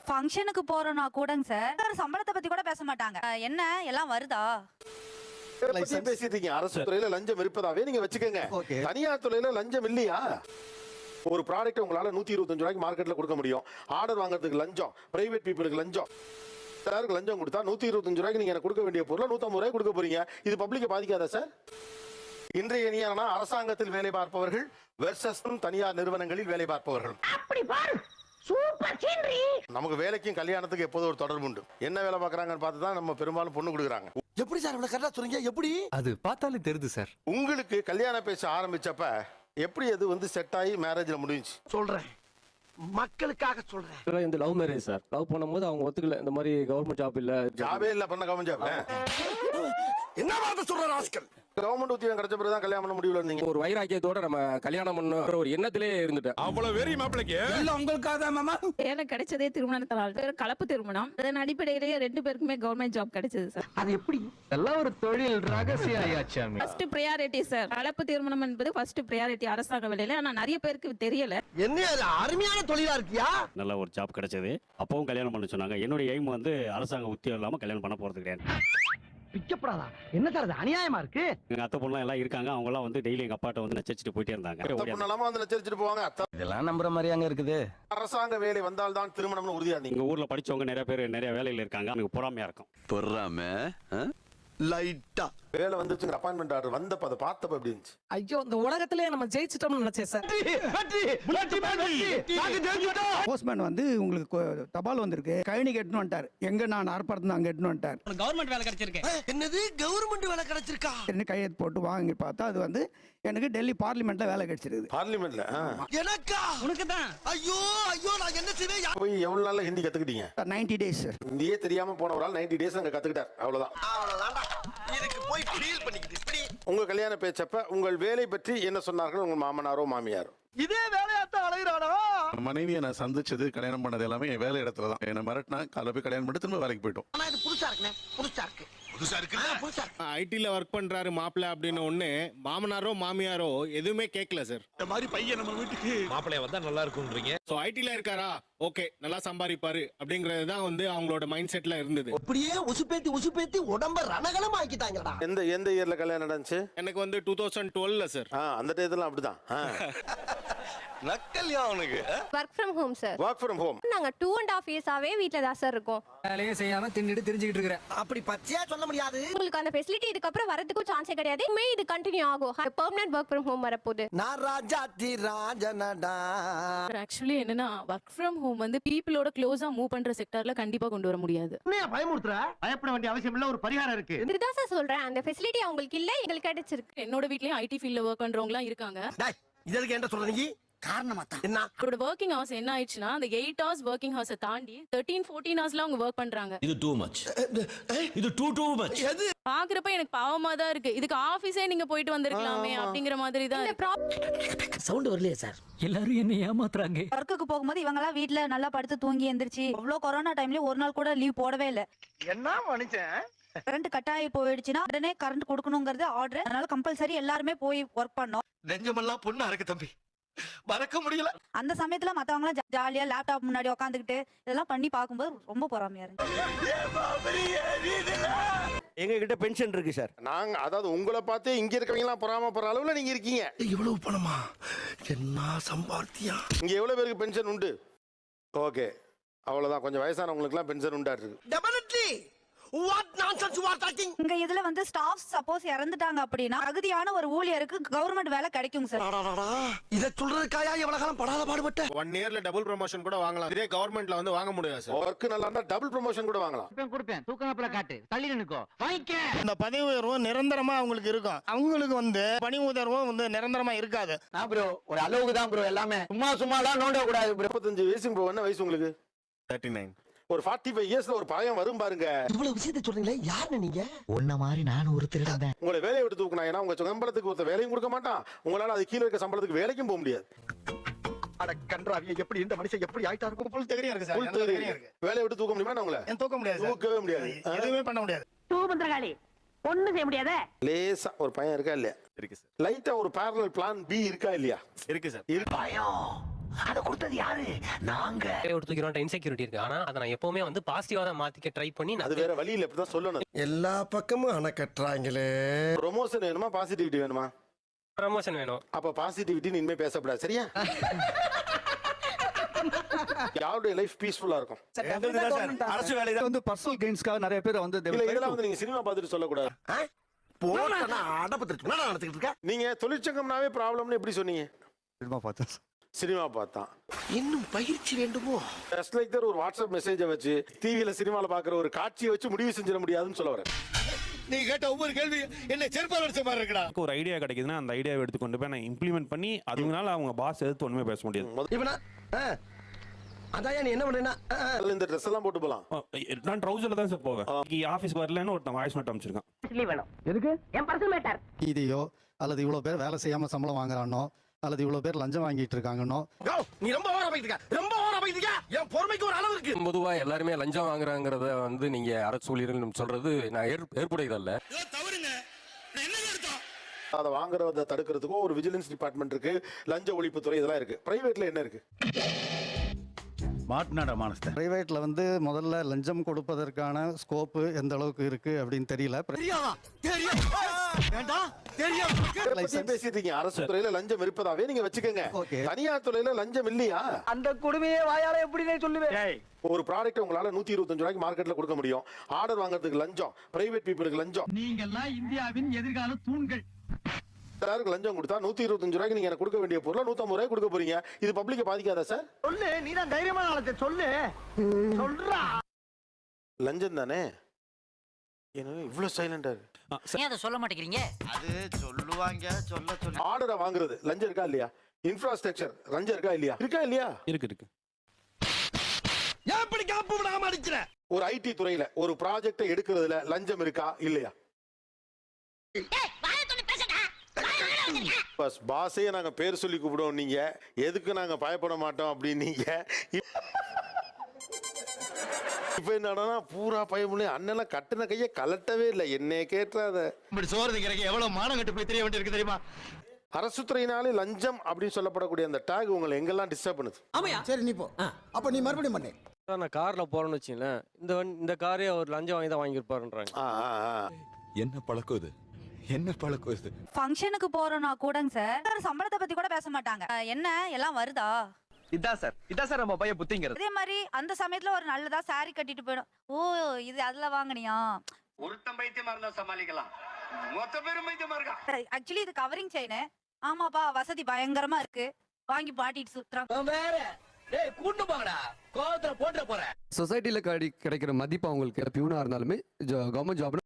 ஃபங்க்ஷனுக்கு போறோம்னா கூடங்க சார் சம்பளத்தை பத்தி கூட பேச மாட்டாங்க. என்ன எல்லாம் வருதா பேசிட்டீங்க. அரசு துறையில லஞ்சம் இருப்பதாவே நீங்க வச்சுக்கோங்க. தனியார் துறையில லஞ்சம் இல்லையா? ஒரு ப்ராடக்ட் உங்களால 125 ரூபாய்க்கு மார்க்கெட்ல கொடுக்க முடியும். ஆர்டர் வாங்குறதுக்கு லஞ்சம், பிரைவேட் பீப்புளுக்கு லஞ்சம். லஞ்சம் கொடுத்தா 125 ரூபாய்க்கு நீங்க கொடுக்க வேண்டிய பொருளை 150 ரூபாய்க்கு கொடுக்க போறீங்க. இது பப்ளிக்கை பாதிக்காதா சார்? இன்றைய நீயானா அரசாங்கத்தில் வேலை பார்ப்பவர்கள் வெர்சஸ் தனியார் நிறுவனங்களில் வேலை பார்ப்பவர்கள். நமக்கு வேலைக்கும் கல்யாணத்துக்கு எப்போதும் ஒரு தொடர்பு உண்டு. என்ன வேலை பார்க்கறாங்கன்னு பார்த்து தான் நம்ம பெரும்பாலும் பொண்ணு கொடுக்குறாங்க. எப்படி சார் இவ்வளவு கரெக்டா சொல்றீங்க? எப்படி? அது பார்த்தாலே தெரியுது சார். உங்களுக்கு கல்யாணம் பேச ஆரம்பிச்சப்ப எப்படி அது செட் ஆகி மேரேஜ்ல முடிஞ்சு? சொல்றேன், மக்களுக்காக சொல்றேன். இந்த லவ் மேரேஜ் சார். லவ் பண்ணும்போது அவங்க ஒத்துக்கல, இந்த மாதிரி கவர்மெண்ட் ஜாப் இல்ல, ஜாபே இல்ல, பண்ண கவர்மெண்ட் ஜாப். என்ன வார்த்தை சொல்ற ராஸ்கல்? கவர்மெண்ட் உத்தியோகம் கிடைச்ச பிறகு தான் கல்யாணம் பண்ண முடியல. நீங்க ஒரு வைராக்கியத்தோட நம்ம கல்யாணம் பண்ண ஒரு எண்ணத்திலே இருந்துட்டேன். அவ்வளவு வெறி மாப்பிளைக்கு இல்ல உங்களுக்காக தான் மாமா. எனக்கு கிடைச்சதே திருமணத்தால் கலப்பு திருமணம். அதன் அடிப்படையிலேயே 2 பேருக்குமே கவர்மெண்ட் ஜாப் கிடைச்சது சார். அது எப்படி? எல்லாம் ஒரு தொழில் ரகசியம் ஆயாச்சாமி. First priority sir. கலப்பு திருமணம் என்பது ஃபர்ஸ்ட் பிரையாரிட்டி அரசாங்க வேலையில. ஆனா நிறைய பேருக்கு தெரியல. என்ன அது அருமையான தொழிலா இருக்கியா? நல்ல ஒரு ஜாப் கிடைச்சது. அப்பவும் கல்யாணம் பண்ண சொன்னாங்க. என்னுடைய எய்ம் அரசாங்க உத்தியோகம் இல்லாம கல்யாணம் பண்ண போறது கிடையாது. பிக்கப்படாதா? என்ன சார் அது அநியாயமா இருக்கு? எங்க அத்தை பொண்ணு எல்லாம் இருக்காங்க. அவங்க எல்லாம் டெய்லி எங்க அப்பாட்ட நச்சரிச்சுட்டு போயிட்டே இருந்தாங்க. நச்சரிச்சுட்டு போவாங்க. இதெல்லாம் நம்புற மாதிரி அங்க இருக்குது. அரசாங்க வேலை வந்தால் தான் திருமணம்னு உறுதியா? எங்க ஊர்ல படிச்சவங்க நிறைய பேர் நிறைய வேலையில இருக்காங்க. எனக்கு பொறாமையா இருக்கும். பொறாம லைட்டா வேலை வந்துச்சுங்க. அப்பாயின்மெண்ட் ஆர்டர் வந்தப்ப அதை பார்த்தப்ப எப்படி இருந்துச்சு? ஐயோ, இந்த உலகத்திலே நம்ம ஜெயிச்சிட்டோம்னு நினைச்சேன் சார். போஸ்ட்மேன் உங்களுக்கு தபால் வந்திருக்கு, கழனி கட்டணும் வந்துட்டார். எங்க நான் ஆர்ப்பாட்டம் அங்க கட்டணும் வந்துட்டார். கவர்மெண்ட் வேலை கிடைச்சிருக்கு. என்னது கவர்மெண்ட் வேலை கிடைச்சிருக்கா? கையெழுத்து போட்டு வாங்கி பார்த்தா அது எனக்கு டெல்லி பார்லிமெண்ட்ல வேலை கிடைச்சிருக்கு. பார்லிமெண்ட்ல எனக்கா? உனக்கு தான். ஐயோ ஐயோ, நான் என்ன செய்வேன்? போய் எவ்வளவு நாள்ல ஹிந்தி கத்துக்கிட்டீங்க? 90 days சார். ஹிந்தியே தெரியாம போன ஒரு ஆள் 90 days அங்க கத்துக்கிட்டார். அவ்வளவுதான். இதுக்கு போய் ஃபீல் பண்ணிக்கிட்டு இப்படி. உங்க கல்யாண பேச்சப்ப உங்கள் வேலை பற்றி என்ன சொன்னார்கள் உங்க மாமனாரோ மாமியாரோ? இதே வேலையாத்தான் அலைகிறானா? மனைவியை நான் சந்திச்சது, கல்யாணம் பண்ணது எல்லாமே என் வேலை இடத்துல தான். என்ன மிரட்டினா காலைல போய் கல்யாணம் பண்ணி திரும்ப வேலைக்கு போயிட்டோம். ஆனா இது புதுசா இருக்குண்ணே. புதுசா இருக்கு. ஐடில ஒர்க் பண்றாரு மாப்பிள்ள அப்படின்னு ஒண்ணு மாமனாரோ மாமியாரோ எதுவுமே கேட்கல சார். இந்த மாதிரி பையன் நம்ம வீட்டுக்கு மாப்பிளைய வந்தா நல்லா இருக்கும்ன்றீங்க. சோ ஐடில இருக்காரா, ஓகே நல்லா சம்பாதிப்பாரு அப்படிங்கறதுதான் அவங்களோட மைண்ட் செட்ல இருந்தது. அப்படியே உசுப்பேத்தி உடம்ப ரணகலம் ஆக்கிட்டாங்கடா. எந்த இயர்ல கல்யாணம் நடந்துச்சு? எனக்கு 2012ல சார். அந்த டேத்துல அப்படிதான். நக்கல்யா அவனுக்கு. Work from home sir. Work from home. நாங்க 2.5 years-ஆவே வீட்ல தான் சார் இருக்கோம். வேலையே செய்யாம தின்னுட்டு தெரிஞ்சுக்கிட்டு இருக்கறேன். அப்படி பச்சையா சொல்ல முடியாது. உங்களுக்கு அந்த ஃபெசிலிட்டி இதுக்கு அப்புறம் வரதுக்கு சான்ஸே கிடையாது. இது கண்டினியூ ஆகும். பெர்மனன்ட் வர்க் ஃப்ரம் ஹோம் வரப்போகுது. நான் ராஜாதி ராஜனடா. ஆக்சுவலி என்னன்னா வர்க் ஃப்ரம் ஹோம் பீப்பிளோட க்ளோஸா மூவ் பண்ற செக்டார்ல கண்டிப்பா கொண்டு வர முடியாது. என்ன பயமுறுத்துற? பயப்பட வேண்டிய அவசியம் இல்ல, ஒரு பரிகாரம் இருக்கு. இதுதான் சார் சொல்றேன். அந்த ஃபெசிலிட்டி உங்களுக்கு இல்ல, எங்களுக்கு கிடைச்சிருக்கு. என்னோட வீட்லயும் ஐடி ஃபீல்ட்ல வர்க் பண்றவங்க எல்லாம் இருக்காங்க. டேய், இதற்கு என்ன சொல்ற நீ? காரணமா தான் என்ன? அவரோட வர்க்கிங் ஹவர்ஸ் என்ன ஆயிடுச்சுன்னா அந்த 8 hours வர்க்கிங் ஹவர்ஸ் தாண்டி 13-14 hours அவங்க வர்க் பண்றாங்க. இது டூ மச். இது டூ மச். பாக்குறப்ப எனக்கு பாவமா தான் இருக்கு. இதுக்கு ஆபீஸே நீங்க போயிட்டு வந்திருக்கலாமே அப்படிங்கிற மாதிரி தான். சவுண்ட் வரலையே சார். எல்லாரும் என்ன ஏமாத்துறாங்க. ஒர்க்குக்கு போகும்போது இவங்க எல்லாம் வீட்ல நல்லா படுத்து தூங்கி எந்திரிச்சு அவ்வளவு கொரோனா டைம்ல ஒரு நாள் கூட லீவ் போடவே இல்ல. என்ன மனுஷன்? கரண்ட் கட் ஆகி போயிடுச்சுன்னா உடனே கரண்ட் கொடுக்கணுங்கிறது ஆர்டர். அதனால கம்பல்சரி எல்லாருமே போய் ஒர்க் பண்ணோம். நெஞ்சமெல்லாம் பொண்ணா இருக்கு தம்பி, மறக்க முடியல. அந்த சமயத்துல மத்தவங்க எல்லாம் ஜாலியா லேப்டாப் முன்னாடி உட்காந்துக்கிட்டு இதெல்லாம் பண்ணி பார்க்கும்போது ரொம்ப பொறாமையா இருந்துச்சு. எங்க கிட்ட பென்ஷன் இருக்கு சார். நாங்க அதாவது உங்களை பார்த்தே இங்க இருக்கவங்க எல்லாம் பொறாமப்படுற அளவுல நீங்க இருக்கீங்க. இவ்வளவு பணமா? என்ன சம்பாத்தியம்? இங்க எவ்வளவு பேருக்கு பென்ஷன் உண்டு? ஓகே, அவ்வளவுதான். கொஞ்சம் வயசானவங்களுக்கு எல்லாம் பென்ஷன் உண்டா இருக்கு. Definitely. What nonsense you are talking? இங்க இதுல ஸ்டாஃப் சப்போஸ் இறந்துட்டாங்க அப்படின்னா தகுதியான ஒரு ஊழியருக்கு கவர்மெண்ட் வேலை கிடைக்கும் சார். இத சொல்றதுக்காயா எவ்வளவு காலம் படாத பாடுபட்ட? 1 yearல டபுள் ப்ரமோஷன் கூட வாங்கலாம். இதே கவர்மெண்ட்ல வாங்க முடியாது சார். ஒர்க் நல்லா இருந்தா டபுள் ப்ரமோஷன் கூட வாங்கலாம். கொடுப்பேன். தூக்கமாப்ல காட்டு. தள்ளி நின்னுக்கோ. வாங்கிக்க. இந்த பதவி உயர்வு நிரந்தரமா அவங்களுக்கு இருக்கும். அவங்களுக்கு பணி உயர்வு நிரந்தரமா இருக்காது. நான் ப்ரோ ஒரு அளவுக்கு தான் ப்ரோ எல்லாமே. சும்மாலாம் நோண்ட கூடாது ப்ரோ. 35 வயசுக்கு போக என்ன வயசு உங்களுக்கு? 39. ஒரு 45 yearsல ஒரு பயம் வரும் பாருங்க. இவ்வளவு விஷயத்தை சொல்றீங்களே, யாருன்னு நீங்க? உன்ன மாதிரி நான் ஒரு திருடன் தான். உங்களை வேலையை விட்டு தூக்குனா ஏன்னா உங்க சம்பளத்துக்கு ஒருத்த வேலையும் கொடுக்க மாட்டான். உங்களால அது கீழே இருக்க சம்பளத்துக்கு வேலைக்கும் போக முடியாது. அட கன்றாவிய, எப்படி இந்த மனுஷன் எப்படி ஆயிட்டா இருக்கும்? ஃபுல் தகுதியா இருக்கு சார். வேலையை விட்டு தூக்க முடியுமா? உங்களை தூக்க முடியாது. தூக்கவே முடியாது. எதுவுமே பண்ண முடியாது. தூபந்திரகாளி ஒண்ணு செய்ய முடியாத. லேசா ஒரு பையன் இருக்கா இல்லையா? இருக்கு சார். லைட்டா ஒரு parallel plan B இருக்கா இல்லையா? இருக்கு சார். பயம் அத கொடுத்தது யாரு? நாங்க. ஒருத்தருக்கு இன்செக்யூரிட்டி இருக்கு. ஆனா அதை நான் எப்பவுமே வந்து பாசிட்டிவா தான் மாத்திக்க ட்ரை பண்ணி அது வேற வழியில இப்படிதான் சொல்லணும். எல்லா பக்கமும் அணை கட்டுறாங்களே. ப்ரொமோஷன் வேணுமா பாசிட்டிவிட்டி வேணுமா? ப்ரமோஷன் வேணும். அப்ப பாசிட்டிவிட்டின்னு இனிமே பேசப்படாது, சரியா? யாருடைய லைஃப் பீஸ்ஃபுல்லா இருக்கும்? அரசு வேலையில வந்து பர்சனல் கெயின்ஸ்க்காக நிறைய பேர் வந்து இல்ல இதெல்லாம் வந்து நீங்க சினிமா பார்த்துட்டு சொல்லக்கூடாது. போனா அடபத்திட்டு நான் நடத்திட்டு இருக்கேன். நீங்க தொழிற்சங்கம்னாவே ப்ராப்ளம்னு எப்படி சொன்னீங்க? சினிமா பார்த்தேன். சினிமா பார்த்தான். இன்னும் பயிற்சி வேண்டுமோ? ஜஸ்ட் லைக் தட் ஒரு வாட்ஸ்அப் மெசேஜை வச்சு டிவியில சினிமால பாக்குற ஒரு காட்சியை வச்சு முடிவு செஞ்சிட முடியாதுன்னு சொல்ல வரேன். நீ கேட்ட ஒவ்வொரு கேள்வி என்ன செருப்பால் அடிச்ச மாதிரி இருக்குடா. ஒரு ஐடியா கிடைக்குதுன்னா அந்த ஐடியாவை எடுத்து கொண்டு போய் நான் இம்ப்ளிமெண்ட் பண்ணி அதுனால அவங்க பாஸ் எதிர்த்து ஒண்ணுமே பேச முடியாது. இவனா அதான் நீ என்ன பண்றேன்னா இந்த ட்ரெஸ் எல்லாம் போட்டு போலாம். நான் ட்ரவுசர்ல தான் சார் போவேன். ஆஃபீஸ்க்கு வரலன்னு ஒருத்தன் வாய்ஸ் நோட் அனுப்பிச்சிருக்கான். வேணும். எதுக்கு? என் பர்சனல் மேட்டர். இதையோ அல்லது இவ்வளவு பேர் வேலை செய்யாம சம்பளம் வாங்குறானோ அல்லது இவ்வளவு பேர் லஞ்சம் வாங்கிட்டு இருக்காங்கன்னோ. நீ ரொம்ப ஓவரா போயிட்டு இருக்க. ரொம்ப ஓவரா போயிட்டு இருக்க. என் பொறுமைக்கு ஒரு அளவு இருக்கு. பொதுவா எல்லாருமே லஞ்சம் வாங்குறாங்கறத வந்து நீங்க அரசு ஊழியர்கள் சொல்றது நான் ஏற்புடையதல்ல. தவறுங்க. என்ன அர்த்தம்? அதை வாங்குறத தடுக்கிறதுக்கும் ஒரு விஜிலன்ஸ் டிபார்ட்மெண்ட் இருக்கு, லஞ்ச ஒழிப்புத்துறை இதெல்லாம் இருக்கு. பிரைவேட்ல என்ன இருக்கு? மாட்டினாடா மானஸ்த. பிரைவேட்ல வந்து முதல்ல லஞ்சம் கொடுப்பதற்கான ஸ்கோப்பு எந்த அளவுக்கு இருக்கு அப்படின்னு தெரியல. பேசிட்டு இருக்கீங்க. அரசு துறையில லஞ்சம் இருப்பதாவே நீங்க வச்சுக்கோங்க. தனியார் துறையில லஞ்சம் இல்லையா? அந்த குடுமையே வாயால எப்படி சொல்லுவேன்? ஒரு ப்ராடக்ட் உங்களால 125 ரூபாய்க்கு மார்க்கெட்ல கொடுக்க முடியும். ஆர்டர் வாங்குறதுக்கு லஞ்சம், பிரைவேட் பீப்புளுக்கு லஞ்சம். நீங்க எல்லாம் இந்தியாவின் எதிர்கால தூண்கள். எல்லாருக்கும் லஞ்சம் கொடுத்தா 125 ரூபாய்க்கு நீங்க எனக்கு கொடுக்க வேண்டிய பொருளை 150 ரூபாய்க்கு கொடுக்க போறீங்க. இது பப்ளிக்க பாதிக்காதா சார்? சொல்லு, நீ தான் தைரியமான ஆளத்தை சொல்லு. சொல்றா. லஞ்சம் தானே. என்ன இவ்வளவு சைலண்டா இருக்கு? ஏன் அதை சொல்ல மாட்டேங்கிறீங்க? அது சொல்லுவாங்க, சொல்ல ஆர்டரை வாங்குறது லஞ்சம் இருக்கா இல்லையா? இன்ஃப்ராஸ்ட்ரக்சர் லஞ்சம் இருக்கா இல்லையா? இருக்கா இல்லையா? இருக்கு. எப்படி காப்பு விடாம அடிக்கிற? ஒரு ஐடி துறையில ஒரு ப்ராஜெக்ட் எடுக்கிறதுல லஞ்சம் இருக்கா இல்லையா? பஸ் பாஸே நாங்க பேர் சொல்லி கூப்பிடுவோம். நீங்க எதுக்கு நாங்க பயப்பட மாட்டோம் அப்படின்னீங்க. இப்ப என்னன்னா பூரா பயமுள்ள அண்ணெல்லாம் கட்டின கையை கலட்டவே இல்லை. என்னைய கேட்டாத இப்படி சோறு திங்கிறக்கு எவ்வளவு மானம் கட்டு போய் தெரிய வேண்டியிருக்கு தெரியுமா? அரசு துறையினாலே லஞ்சம் அப்படின்னு சொல்லப்படக்கூடிய அந்த டேக் உங்களை எங்கெல்லாம் டிஸ்டர்ப் பண்ணுது? ஆமாயா? சரி நீ போ. அப்ப நீ மறுபடியும் பண்ணு. நான் கார்ல போறேன்னு வச்சுங்களேன், இந்த காரே அவர் லஞ்சம் வாங்கி தான் வாங்கியிருப்பாருன்றாங்க. என்ன பழக்கம் இது? என்ன பழக்கம் இது? ஃபங்க்ஷனுக்கு போறோம்னா கூடங்க சார் சம்பளத்தை பத்தி கூட பேச மாட்டாங்க. என்ன எல்லாம் வருதா? இதான் சார் நம்ம பையன் புத்திங்கிறது. அதே மாதிரி அந்த சமயத்துல ஒரு நல்லதா சாரி கட்டிட்டு போயிடும். ஓ இது அதுல வாங்குனியா? ஒருத்தன் பைத்தியமா இருந்தா சமாளிக்கலாம். மொத்த பேரும் பைத்தியமா இருக்கா? ஆக்சுவலி இது கவரிங் செயின். ஆமாப்பா வசதி பயங்கரமா இருக்கு. வாங்கி பாட்டிட்டு சுத்துறாங்க. வேற டேய் கூண்டு போங்கடா. கோவத்துல போட்ற போறேன். சொசைட்டில கிடைக்கிற மதிப்பு அவங்களுக்கு பியூனா இருந்தாலுமே கவர்மெண்ட் ஜாப்